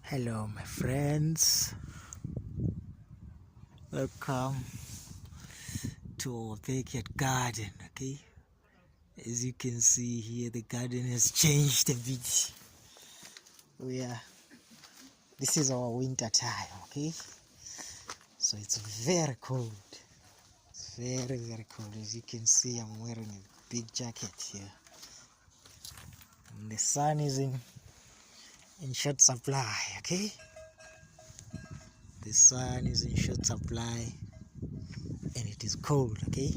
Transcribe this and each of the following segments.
Hello, my friends. Welcome to our backyard garden. Okay, as you can see here, the garden has changed a bit. This is our winter time. Okay, so it's very cold. It's very, very cold. As you can see, I'm wearing a big jacket here. And the sun is in short supply. Okay, the sun is in short supply. And it is cold. Okay,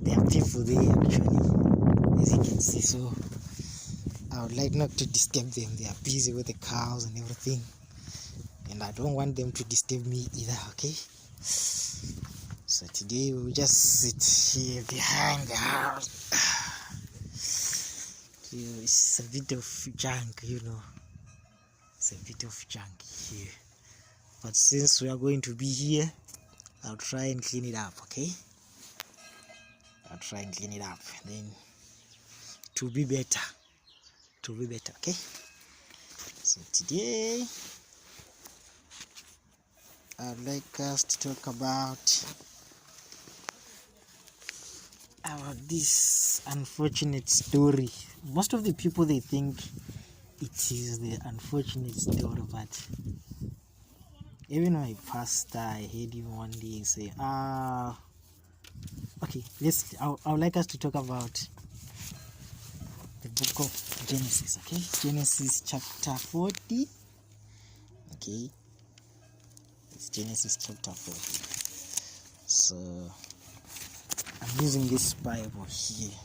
there are people there actually, as you can see, so I would like not to disturb them. They are busy with the cows and everything, and I don't want them to disturb me either. Okay, so today we'll just sit here behind the house. It's a bit of junk, it's a bit of junk here, but since we are going to be here, I'll try and clean it up. Okay, I'll try and clean it up, then to be better. Okay, so today I'd like us to talk about this unfortunate story. Most of the people, they think it is the unfortunate story, but even my pastor, I heard him one day say, okay, I would like us to talk about the book of Genesis. Okay, Genesis chapter 40. Okay, it's Genesis chapter 40. So I'm using this Bible here,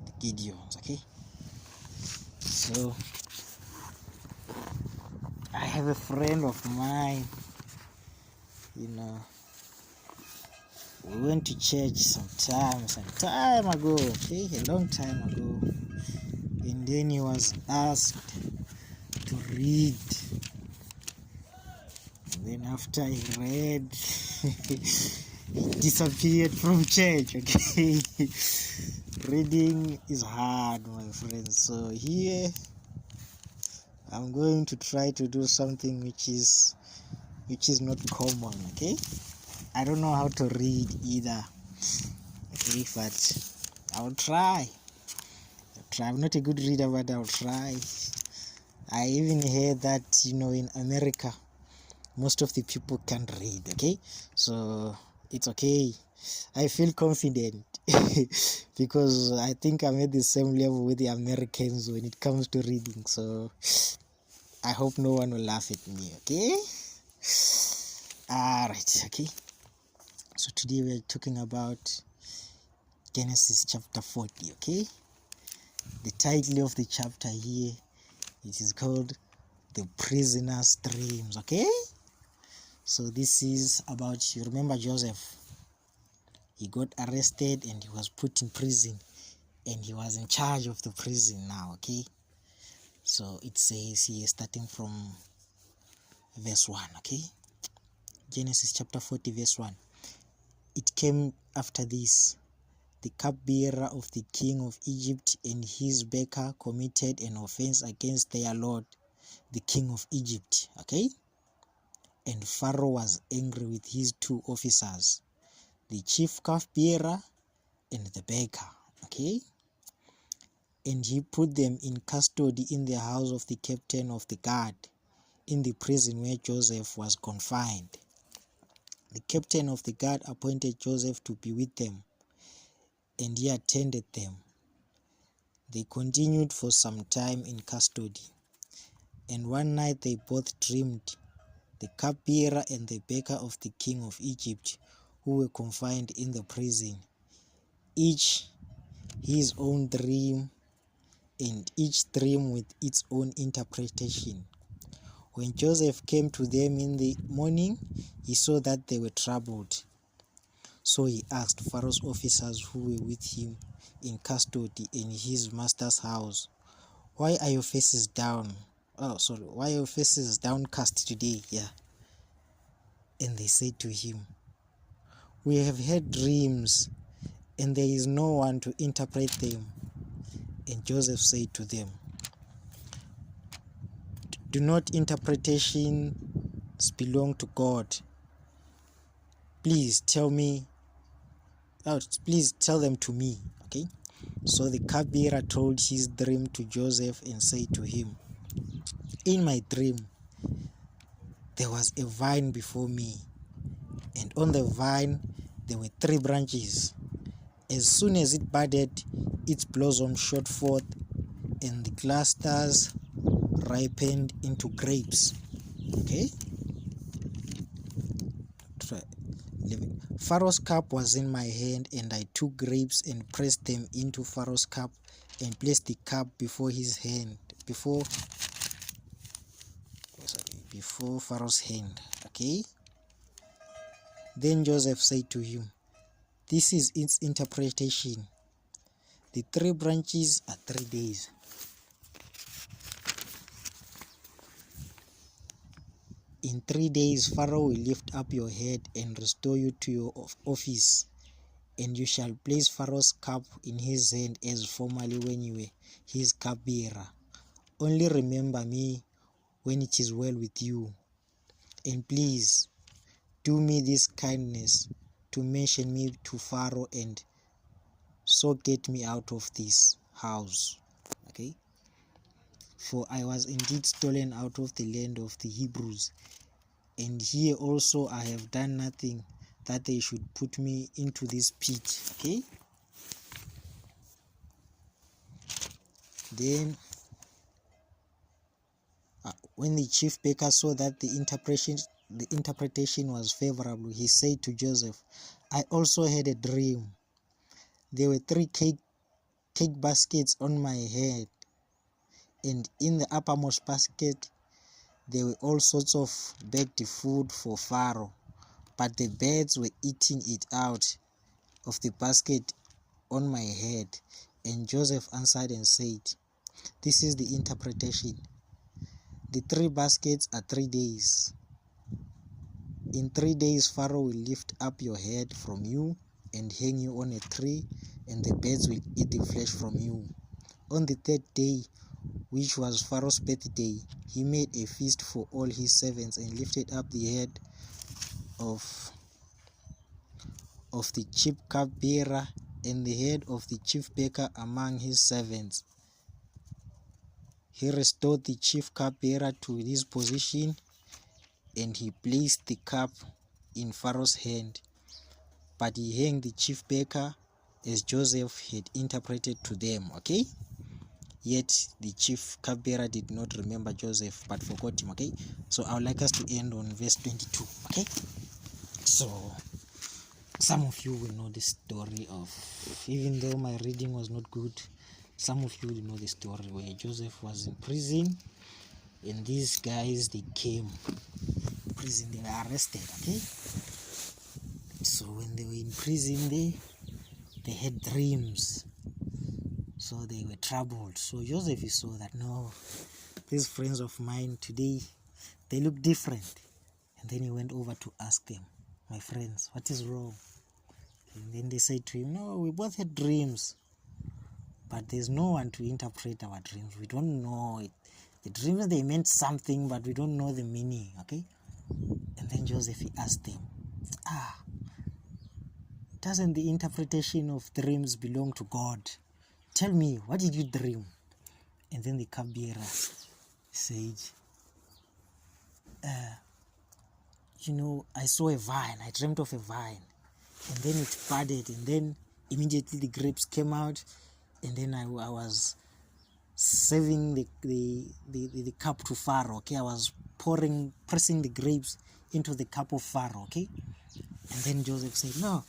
the Gideons. Okay, so I have a friend of mine, we went to church some time ago, okay, a long time ago, and then he was asked to read, and then after he read, he disappeared from church. Okay, reading is hard, my friends. So here I'm going to try to do something which is not common. Okay, I don't know how to read either. Okay, but I'll try. I'm not a good reader, but I'll try. I even heard that in America most of the people can't read. Okay, so it's okay. I feel confident because I think I'm at the same level with the Americans when it comes to reading. So I hope no one will laugh at me. Okay, alright. Okay, so today we're talking about Genesis chapter 40. Okay, the title of the chapter here, it is called The Prisoner's Dreams. Okay, so this is about, you remember Joseph, he got arrested and he was put in prison, and he was in charge of the prison now. Okay, so it says here, starting from verse 1. Okay, Genesis chapter 40 verse 1. It came after this, the cupbearer of the king of Egypt and his baker committed an offense against their lord, the king of Egypt. Okay, and Pharaoh was angry with his two officers, the chief cupbearer and the baker. Okay, and he put them in custody in the house of the captain of the guard, in the prison where Joseph was confined. The captain of the guard appointed Joseph to be with them, and he attended them. They continued for some time in custody, and one night they both dreamed, the cupbearer and the baker of the king of Egypt, who were confined in the prison, each his own dream, and each dream with its own interpretation. When Joseph came to them in the morning, he saw that they were troubled. So he asked Pharaoh's officers who were with him in custody in his master's house, "Why are your faces down? Why are your faces downcast today?" Yeah. And they said to him, "We have had dreams, and there is no one to interpret them." And Joseph said to them, Do not interpretations belong to God? Please tell me. Please tell them to me. Okay. So the cupbearer told his dream to Joseph and said to him, in my dream there was a vine before me, and on the vine there were 3 branches. As soon as it budded, its blossom shot forth, and the clusters ripened into grapes. Okay. Pharaoh's cup was in my hand, and I took grapes and pressed them into Pharaoh's cup and placed the cup before his hand, before Pharaoh's hand. Okay. Then Joseph said to him, this is its interpretation. The 3 branches are 3 days. In 3 days Pharaoh will lift up your head and restore you to your office, and you shall place Pharaoh's cup in his hand as formerly when you were his cupbearer. Only remember me when it is well with you, and please do me this kindness to mention me to Pharaoh, and so get me out of this house. Okay. For I was indeed stolen out of the land of the Hebrews, and here also I have done nothing that they should put me into this pit. Okay. Then when the chief baker saw that the interpretation was favorable, he said to Joseph, I also had a dream. There were 3 cake baskets on my head, and in the uppermost basket there were all sorts of baked food for Pharaoh, but the birds were eating it out of the basket on my head. And Joseph answered and said, this is the interpretation. The 3 baskets are 3 days. In 3 days Pharaoh will lift up your head from you and hang you on a tree, and the birds will eat the flesh from you. On the 3rd day, which was Pharaoh's birthday, he made a feast for all his servants and lifted up the head of the chief cupbearer and the head of the chief baker among his servants. He restored the chief cupbearer to his position, and he placed the cup in Pharaoh's hand. But he hanged the chief baker as Joseph had interpreted to them. Okay. Yet the chief cupbearer did not remember Joseph but forgot him. Okay. So I would like us to end on verse 22. Okay. So some of you will know the story of, even though my reading was not good, some of you will know the story where Joseph was in prison, and these guys, they came to prison, they were arrested. Okay. So when they were in prison, they had dreams, so they were troubled. So Joseph saw that, no, these friends of mine today, they look different. And then he went over to ask them, my friends, what is wrong? And then they said to him, no, we both had dreams, but there's no one to interpret our dreams. We don't know it. The dreams, they meant something, but we don't know the meaning. Okay. And then Joseph, he asked them, doesn't the interpretation of dreams belong to God? Tell me, what did you dream? And then the cupbearer said, I saw a vine. I dreamt of a vine, and then it budded, and then immediately the grapes came out, and then I was serving the cup to Pharaoh. Okay, I was pressing the grapes into the cup of Pharaoh. Okay. And then Joseph said, no,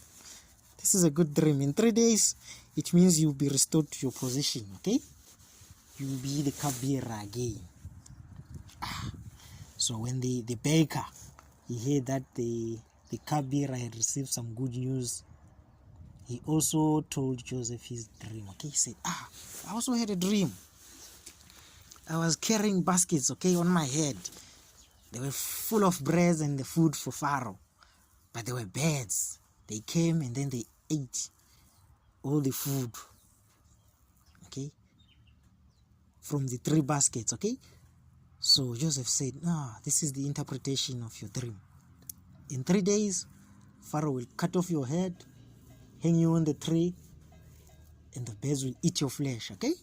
this is a good dream. In 3 days, it means you'll be restored to your position. Okay, you'll be the cupbearer again. So when the baker, he heard that the cupbearer had received some good news, he also told Joseph his dream. Okay, he said, I also had a dream. I was carrying baskets, okay, on my head. They were full of bread and the food for Pharaoh, but there were birds. They came and then they ate all the food, okay, from the 3 baskets. Okay, So Joseph said, this is the interpretation of your dream. In 3 days, Pharaoh will cut off your head, hang you on the tree, and the birds will eat your flesh, okay?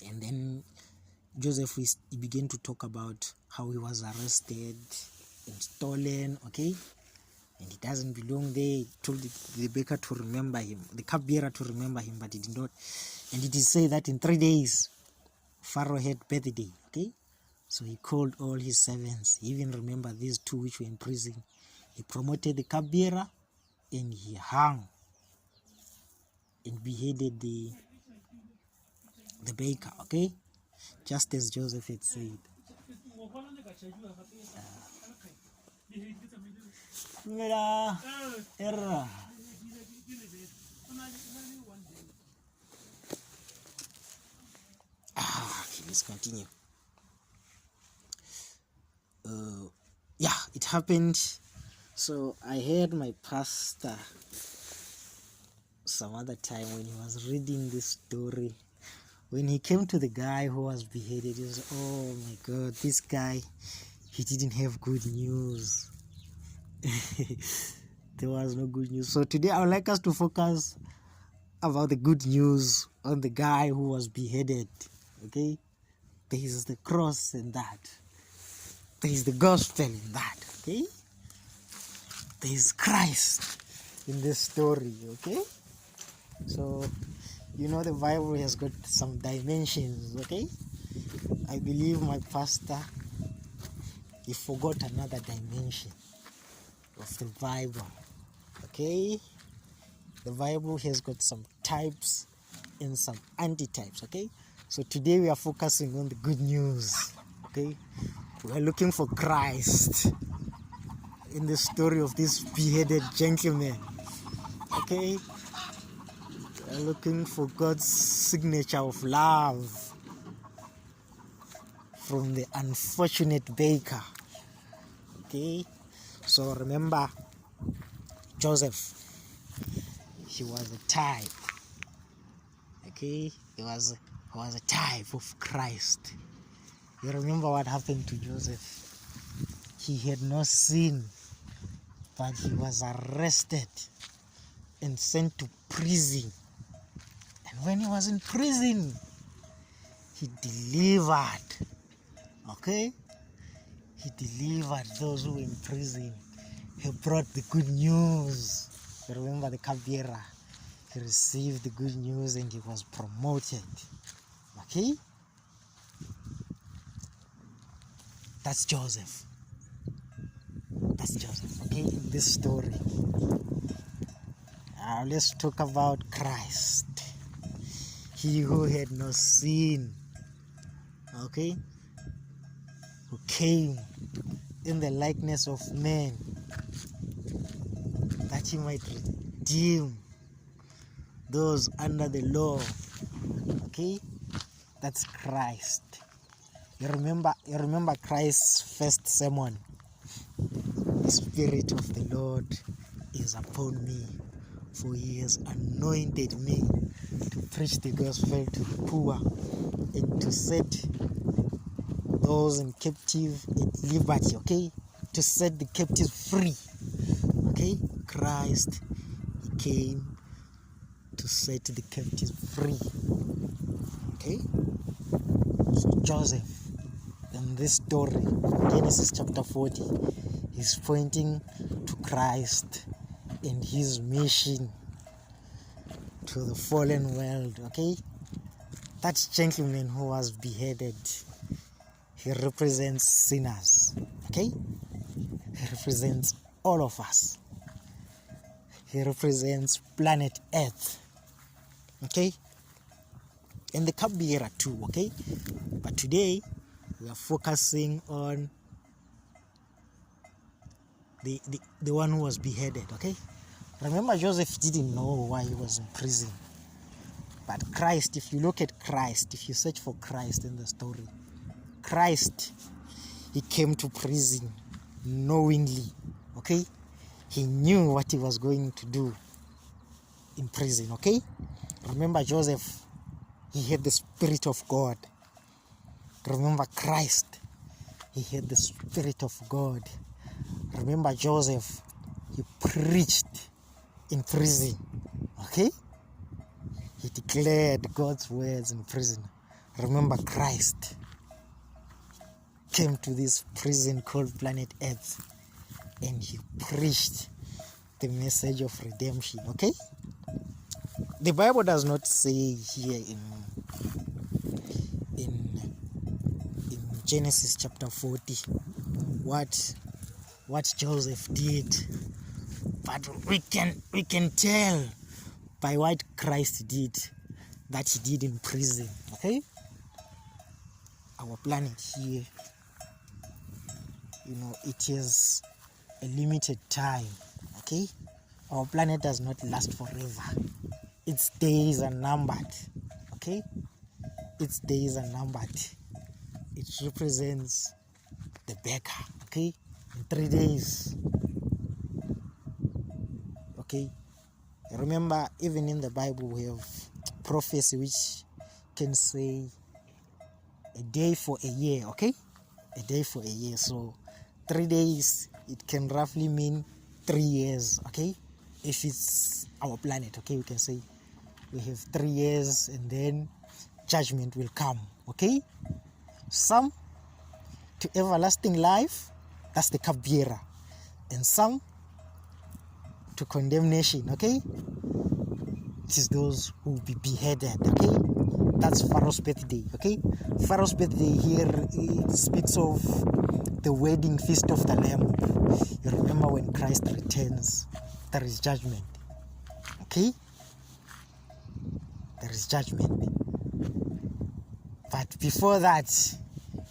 And then Joseph, he began to talk about how he was arrested and stolen, okay? And he doesn't belong there. He told the baker to remember him, the cupbearer to remember him, but he did not. And it is said that in 3 days, Pharaoh had birthday, okay? So he called all his servants. He even remembered these 2 which were in prison. He promoted the cupbearer and he hung and beheaded the baker, okay? Just as Joseph had said. Okay, let's continue. Yeah, it happened. So I heard my pastor some other time when he was reading this story. When he came to the guy who was beheaded, he was, oh my God, this guy, he didn't have good news. There was no good news. So today I would like us to focus about the good news on the guy who was beheaded. Okay? There is the cross in that. There is the gospel in that. Okay? There is Christ in this story. Okay? So, you know, the Bible has got some dimensions. Okay? I believe my pastor, he forgot another dimension of the Bible. Okay? The Bible has got some types and some antitypes. Okay? So today we are focusing on the good news. Okay? We are looking for Christ in the story of this beheaded gentleman. Okay? We are looking for God's signature of love from the unfortunate baker. Okay? So remember, Joseph, he was a type. Okay? He was a type of Christ. You remember what happened to Joseph? He had no sin, but he was arrested and sent to prison. And when he was in prison, he delivered. Okay? He delivered those who were in prison. He brought the good news. You remember the cupbearer? He received the good news and he was promoted. Okay? That's Joseph. That's Joseph, okay, in this story. Let's talk about Christ. He who had no sin, okay, who came in the likeness of man, that he might redeem those under the law. Okay, that's Christ. You remember Christ's first sermon. The Spirit of the Lord is upon me, for he has anointed me to preach the gospel to the poor and to set those in captive at liberty, okay? To set the captives free, okay? Christ, he came to set the captives free, okay? So Joseph, in this story, Genesis chapter 40, is pointing to Christ and his mission to the fallen world, okay? That gentleman who was beheaded, he represents sinners, okay? He represents all of us. He represents planet Earth, okay? And the cupbearer too, okay? But today, we are focusing on the one who was beheaded, okay? Remember, Joseph didn't know why he was in prison. But Christ, if you look at Christ, if you search for Christ in the story, Christ, he came to prison knowingly, okay? He knew what he was going to do in prison, okay? Remember Joseph, he had the Spirit of God. Remember Christ, he had the Spirit of God. Remember Joseph, he preached in prison, okay? He declared God's words in prison. Remember Christ came to this prison called planet Earth and he preached the message of redemption, okay? The Bible does not say here in Genesis chapter 40 what Joseph did, but we can tell by what Christ did, that he did in prison, okay? Our planet here, it is a limited time, okay? Our planet does not last forever. Its days are numbered, okay? Its days are numbered. It represents the baker, okay? In 3 days, okay? Remember, even in the Bible, we have prophecy which can say a day for a year, okay? A day for a year. So 3 days, it can roughly mean 3 years, okay? If it's our planet, okay, we can say we have 3 years and then judgment will come, okay? Some to everlasting life, that's the cupbearer, and some to condemnation, okay? It is those who will be beheaded, okay? That's Pharaoh's birthday, okay? Pharaoh's birthday here, it speaks of the wedding feast of the Lamb. You remember when Christ returns, there is judgment, okay? There is judgment. But before that,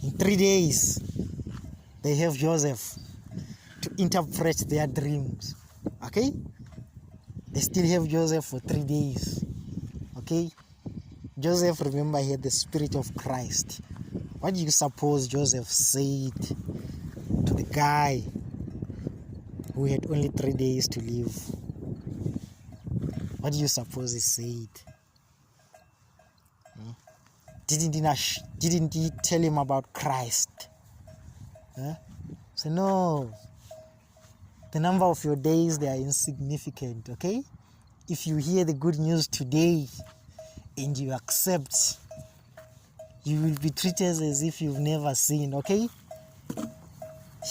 in 3 days, they have Joseph to interpret their dreams, okay? They still have Joseph for 3 days, okay? Joseph, remember, he had the Spirit of Christ. What do you suppose Joseph said to the guy who had only 3 days to live? What do you suppose he said? Didn't he tell him about Christ? So no, the number of your days, they are insignificant, okay? If you hear the good news today and you accept, you will be treated as if you've never seen, okay?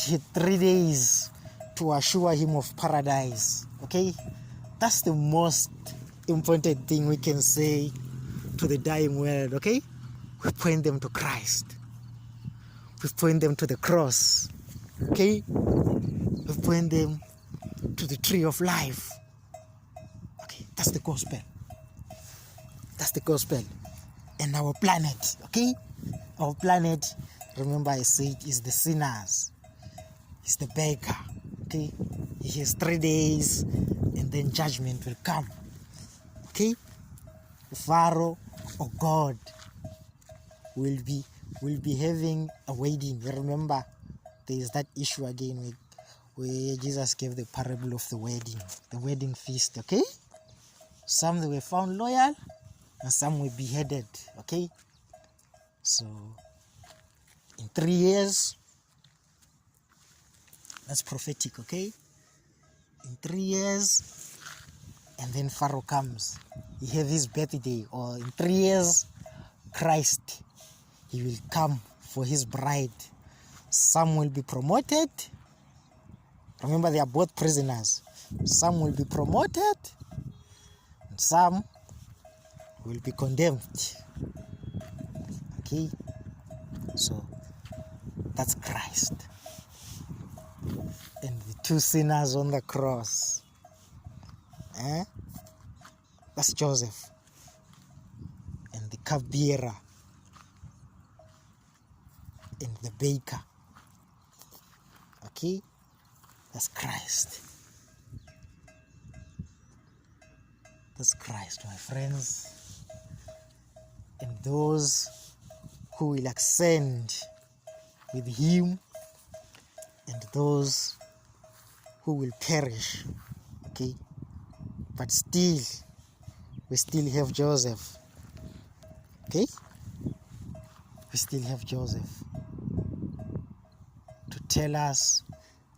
He had 3 days to assure him of paradise, okay? That's the most important thing we can say to the dying world, okay? We point them to Christ. We point them to the cross, okay? We point them to the tree of life. Okay, that's the gospel. That's the gospel. And our planet, okay? Our planet, remember I said, is the sinners. It's the beggar, okay? He has 3 days and then judgment will come, okay? Pharaoh or God will be having a wedding. You remember there is that issue again where Jesus gave the parable of the wedding feast, okay? Some they were found loyal and some were beheaded, okay? So in 3 years, that's prophetic, okay? In 3 years, and then Pharaoh comes. He has his birthday, or in 3 years, Christ, he will come for his bride. Some will be promoted. Remember, they are both prisoners. Some will be promoted, and some will be condemned. Okay? So, that's Christ. And the 2 sinners on the cross. That's Joseph. And the cupbearer. And the baker. Okay? That's Christ. That's Christ, my friends. And those who will ascend with him, and those who will perish. Okay? But still, we still have Joseph. Okay? we still have Joseph to tell us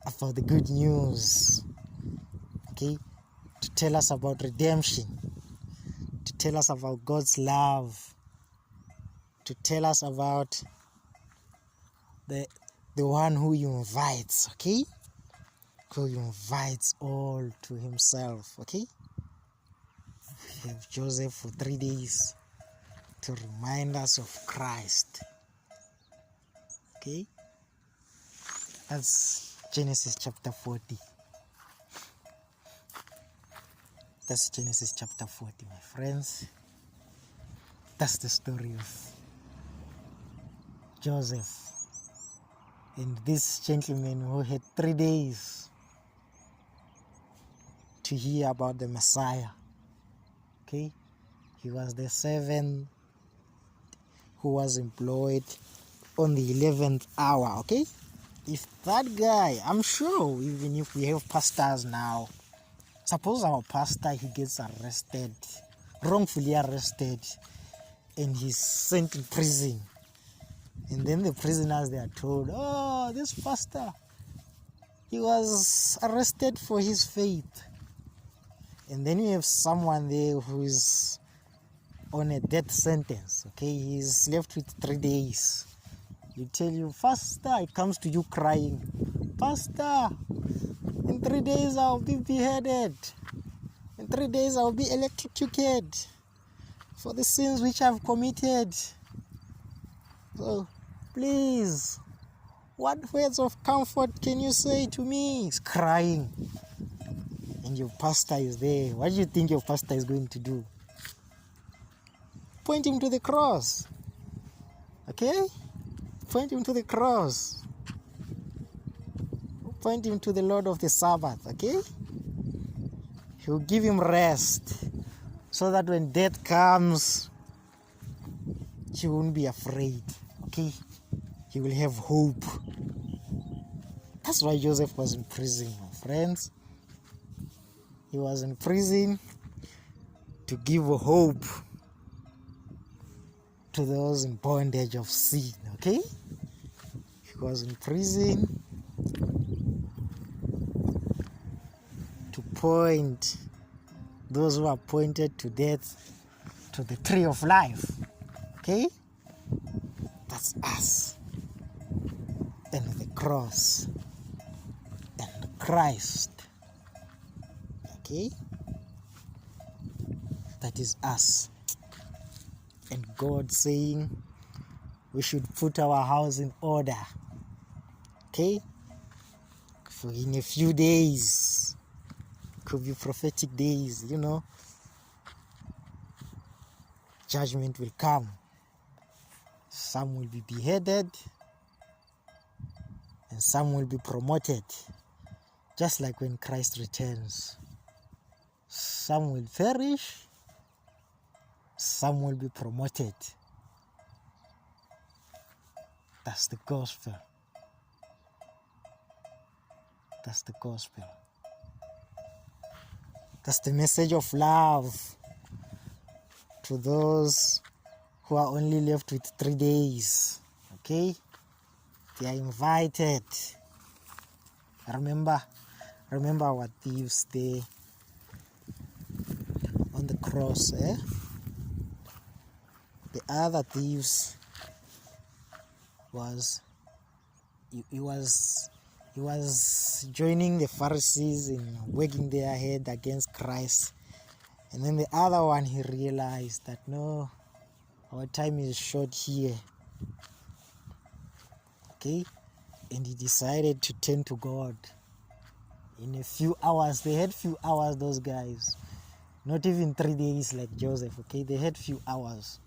about the good news, okay? To tell us about redemption, to tell us about God's love, to tell us about the one who invites, okay? Who invites all to himself, okay? We have Joseph for 3 days to remind us of Christ, okay? That's Genesis chapter 40. That's Genesis chapter 40, my friends. That's the story of Joseph and this gentleman who had 3 days to hear about the Messiah. Okay? He was the 7th who was employed on the 11th hour. Okay? If that guy, I'm sure even if we have pastors now, suppose our pastor, he gets arrested, wrongfully arrested, and he's sent to prison. And then the prisoners, they are told, oh, this pastor, he was arrested for his faith. And then you have someone there who is on a death sentence, okay? He's left with 3 days. You tell you, Pastor, it comes to you crying, Pastor, in 3 days I'll be beheaded. In 3 days I'll be electrocuted for the sins which I've committed. So, please, what words of comfort can you say to me? He's crying. And your pastor is there. What do you think your pastor is going to do? Point him to the cross. Okay? Point him to the cross. Point him to the Lord of the Sabbath. Okay? He'll give him rest so that when death comes, he won't be afraid. Okay? He will have hope. That's why Joseph was in prison, my friends. He was in prison to give hope to those in bondage of sin, okay? He was in prison to point those who are appointed to death to the tree of life, okay? That's us. And the cross and Christ, okay? That is us. And God saying we should put our house in order, okay? For in a few days, could be prophetic days, you know, judgment will come. Some will be beheaded and some will be promoted, just like when Christ returns. Some will perish, some will be promoted. That's the gospel. That's the gospel. That's the message of love to those who are only left with 3 days. Okay? They are invited. Remember our thieves there on the cross, eh? The other thieves he was joining the Pharisees in wagging their head against Christ. And then the other one, he realized that no, our time is short here. Okay? And he decided to turn to God. In a few hours, they had few hours, those guys. Not even 3 days like Joseph, okay? They had few hours.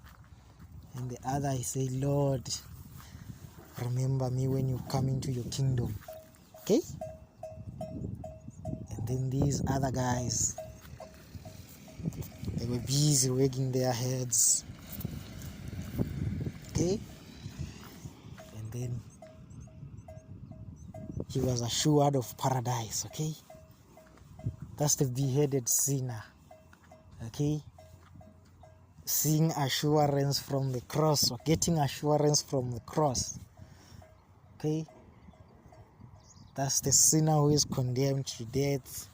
And the other, he said, Lord, remember me when you come into your kingdom. Okay? And then these other guys, they were busy wagging their heads. Okay? And then he was assured of paradise. Okay? That's the beheaded sinner. Okay? seeing assurance from the cross, or getting assurance from the cross. Okay, that's the sinner who is condemned to death,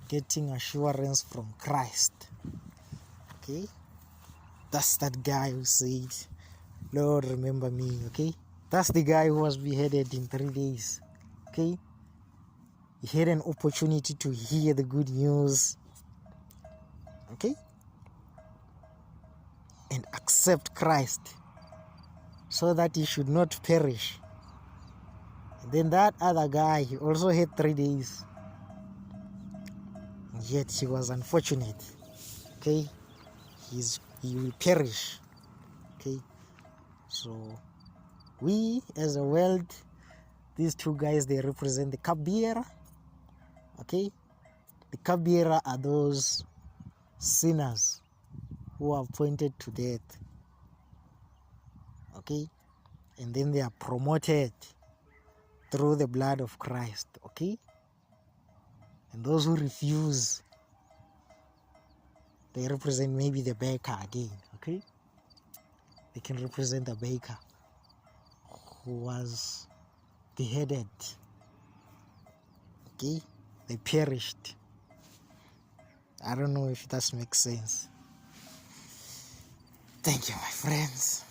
getting assurance from Christ. Okay, that's that guy who said, Lord, remember me. Okay, that's the guy who was beheaded in 3 days. Okay, he had an opportunity to hear the good news. Okay, and accept Christ so that he should not perish. And then that other guy, he also had 3 days, and yet he was unfortunate. Okay, he will perish. Okay, so we as a world, these two guys, they represent the cupbearer. Okay, the cupbearer are those sinners who are pointed to death. Okay, and then they are promoted through the blood of Christ. Okay, and those who refuse, they represent maybe the baker again. Okay, they can represent the baker who was beheaded. Okay, they perished. I don't know if that makes sense. Thank you, my friends.